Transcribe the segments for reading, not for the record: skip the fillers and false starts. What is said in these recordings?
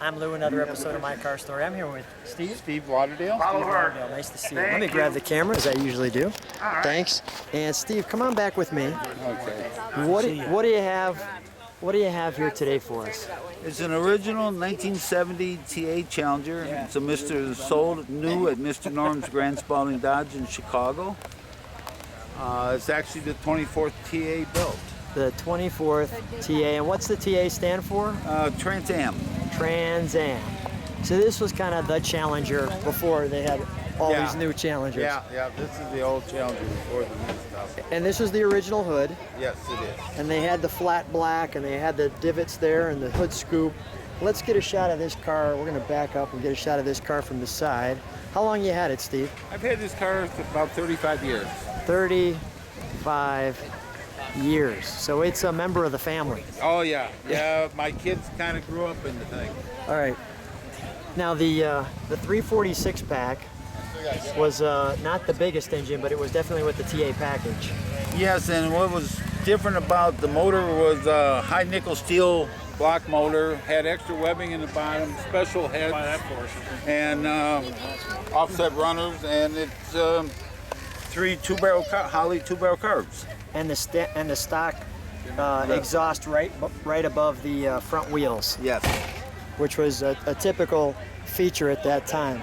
I'm Lou, another episode of My Car Story. I'm here with Steve. Steve Lauderdale. Steve Lauderdale. Nice to see you. Let me grab the camera, as I usually do. Thanks. And Steve, come on back with me. Okay. What do you have? What do you have here today for us? It's an original 1970 TA Challenger. It's a Mr. sold new at Mr. Norm's Grand Spalding Dodge in Chicago. It's actually the 24th TA built. The 24th TA. And what's the TA stand for? Trans Am. Trans Am. So this was kind of the Challenger before they had all these new Challengers. Yeah. This is the old Challenger before the new stuff. And this was the original hood. Yes, it is. And they had the flat black, and they had the divots there, and the hood scoop. Let's get a shot of this car. We're going to back up and get a shot of this car from the side. How long you had it, Steve? I've had this car for about 35 years. 35 years. So it's a member of the family. Oh yeah. My kids kind of grew up in the thing. All right. Now the 340 Six Pak was not the biggest engine, but it was definitely with the TA package. Yes, and what was different about the motor was high nickel steel block motor, had extra webbing in the bottom, special heads, and offset runners, and it's three Holley two-barrel carbs. And the stock exhaust right above the front wheels. Yes. Which was a typical feature at that time.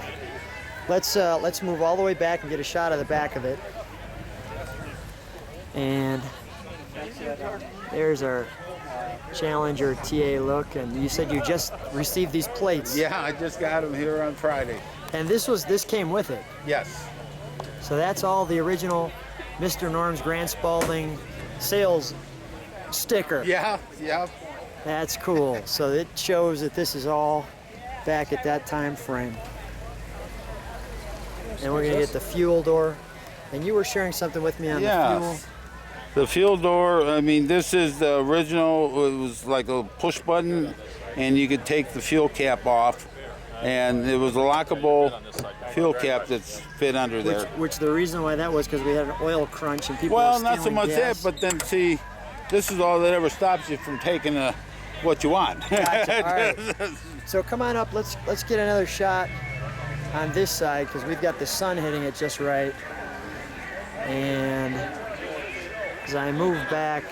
Let's move all the way back and get a shot of the back of it. And there's our Challenger TA look. And you said you just received these plates. Yeah, I just got them here on Friday. And this came with it. Yes. So that's all the original Mr. Norm's Grand Spalding sales sticker. Yeah. That's cool. So it shows that this is all back at that time frame. And we're gonna get the fuel door. And you were sharing something with me on the fuel. The fuel door, I mean, this is the original. It was like a push button, and you could take the fuel cap off. And it was a lockable fuel cap that's fit under there. Which the reason why that was because we had an oil crunch and people were Well, stealing not so much gas. that, but then see, this is all that ever stops you from taking what you want. Gotcha. All right. So come on up. Let's get another shot on this side because we've got the sun hitting it just right. And as I move back,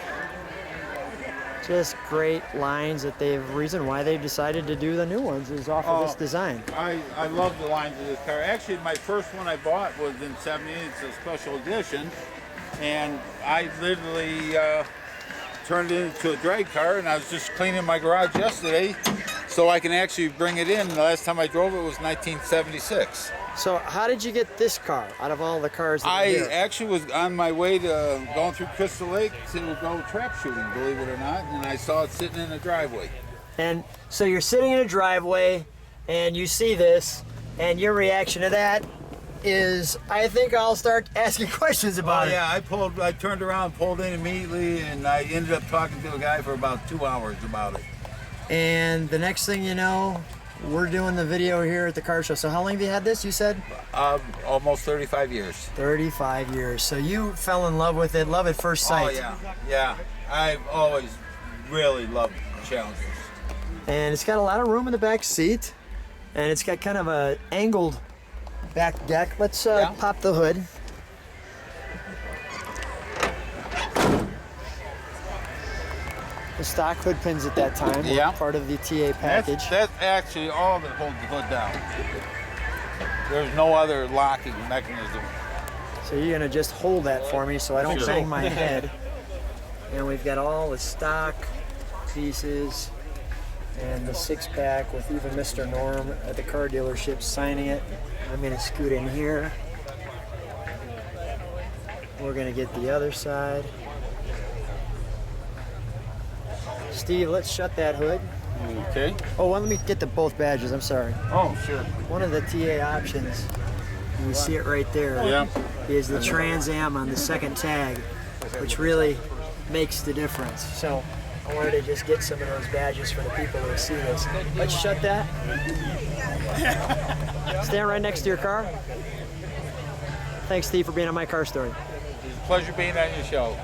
just great lines that reason why they've decided to do the new ones is off of this design. I love the lines of this car. Actually, my first one I bought was in '78. It's a special edition, and I literally turned it into a drag car, and I was just cleaning my garage yesterday so I can actually bring it in. The last time I drove it was 1976. So how did you get this car out of all the cars that I were here? actually was on my way to going through Crystal Lake to go trap shooting, believe it or not, and I saw it sitting in the driveway. And so you're sitting in a driveway and you see this, and your reaction to that is, I think I'll start asking questions about it. Yeah, I turned around, pulled in immediately, and I ended up talking to a guy for about 2 hours about it. And the next thing you know, we're doing the video here at the car show. So how long have you had this, you said? Almost 35 years. 35 years. So you fell in love with it, love at first sight. Oh, yeah. I've always really loved Challengers. And it's got a lot of room in the back seat. And it's got kind of a angled back deck. Let's pop the hood. The stock hood pins at that time were part of the TA package. That's actually all that holds the hood down. There's no other locking mechanism. So you're gonna just hold that for me so I don't bang my head. And we've got all the stock pieces and the Six Pak with even Mr. Norm at the car dealership signing it. I'm gonna scoot in here. We're gonna get the other side. Steve, let's shut that hood. Okay. Oh, let me get both badges, I'm sorry. Oh, sure. One of the TA options, and you see it right there, is the Trans Am on the second tag, which really makes the difference. So I wanted to just get some of those badges for the people who see this. Let's shut that. Stand right next to your car. Thanks, Steve, for being on My Car Story. It's a pleasure being on your show.